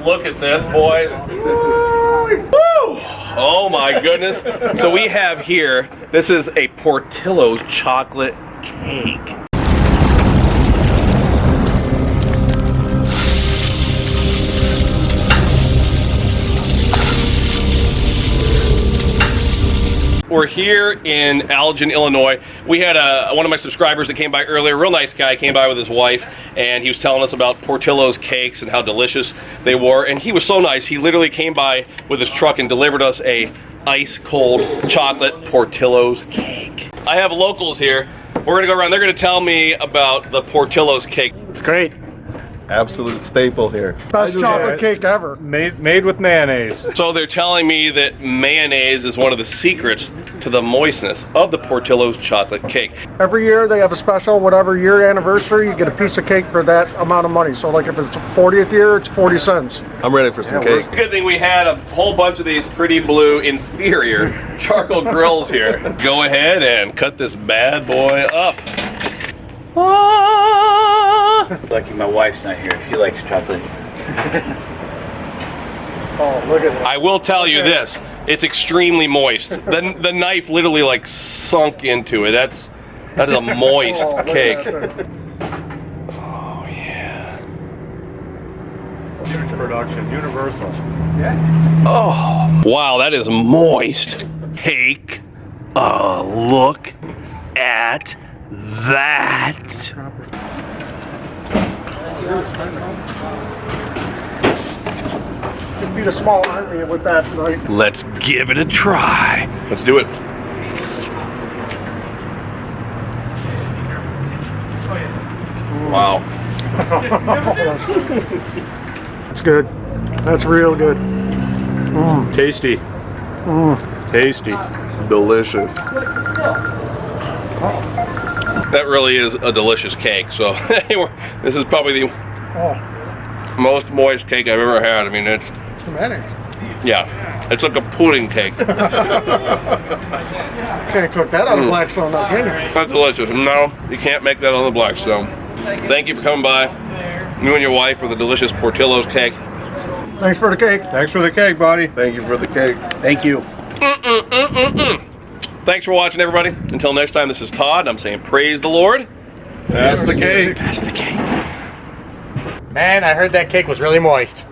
Look at this, boys. Woo! Oh my goodness. So we have here, this is a Portillo's chocolate cake. We're here in Elgin, Illinois. We had one of my subscribers that came by earlier, real nice guy, came by with his wife, and he was telling us about Portillo's cakes and how delicious they were. And he was so nice, he literally came by with his truck and delivered us a ice cold chocolate Portillo's cake. I have locals here. We're gonna go around, they're gonna tell me about the Portillo's cake. It's great. Absolute staple here. Best chocolate cake ever. Made with mayonnaise. So they're telling me that mayonnaise is one of the secrets to the moistness of the Portillo's chocolate cake. Every year they have a special, whatever year anniversary, you get a piece of cake for that amount of money. So like if it's 40th year, it's 40 cents. I'm ready for some cake. Good thing we had a whole bunch of these pretty blue inferior charcoal grills here. Go ahead and cut this bad boy up. Lucky my wife's not here. She likes chocolate. Oh, look at that. I will tell you this, it's extremely moist. The knife literally like sunk into it. That is a moist cake. Oh yeah. Huge production, universal. Oh, wow, that is moist. Take a look at that. It'd be a small army with that tonight. Let's give it a try. Let's do it. Wow. It's good. That's real good. Tasty. Tasty. Delicious. That really is a delicious cake. So this is probably the most moist cake I've ever had. I mean, it's yeah, it's like a pudding cake. Can't cook that on a Blackstone, now, can you? That's delicious. No, you can't make that on the Blackstone. Thank you for coming by. You and your wife for the delicious Portillo's cake. Thanks for the cake. Thanks for the cake, buddy. Thank you for the cake. Thank you. Thanks for watching, everybody. Until next time, this is Todd. I'm saying praise the Lord. That's the cake. Pass the cake. Man, I heard that cake was really moist.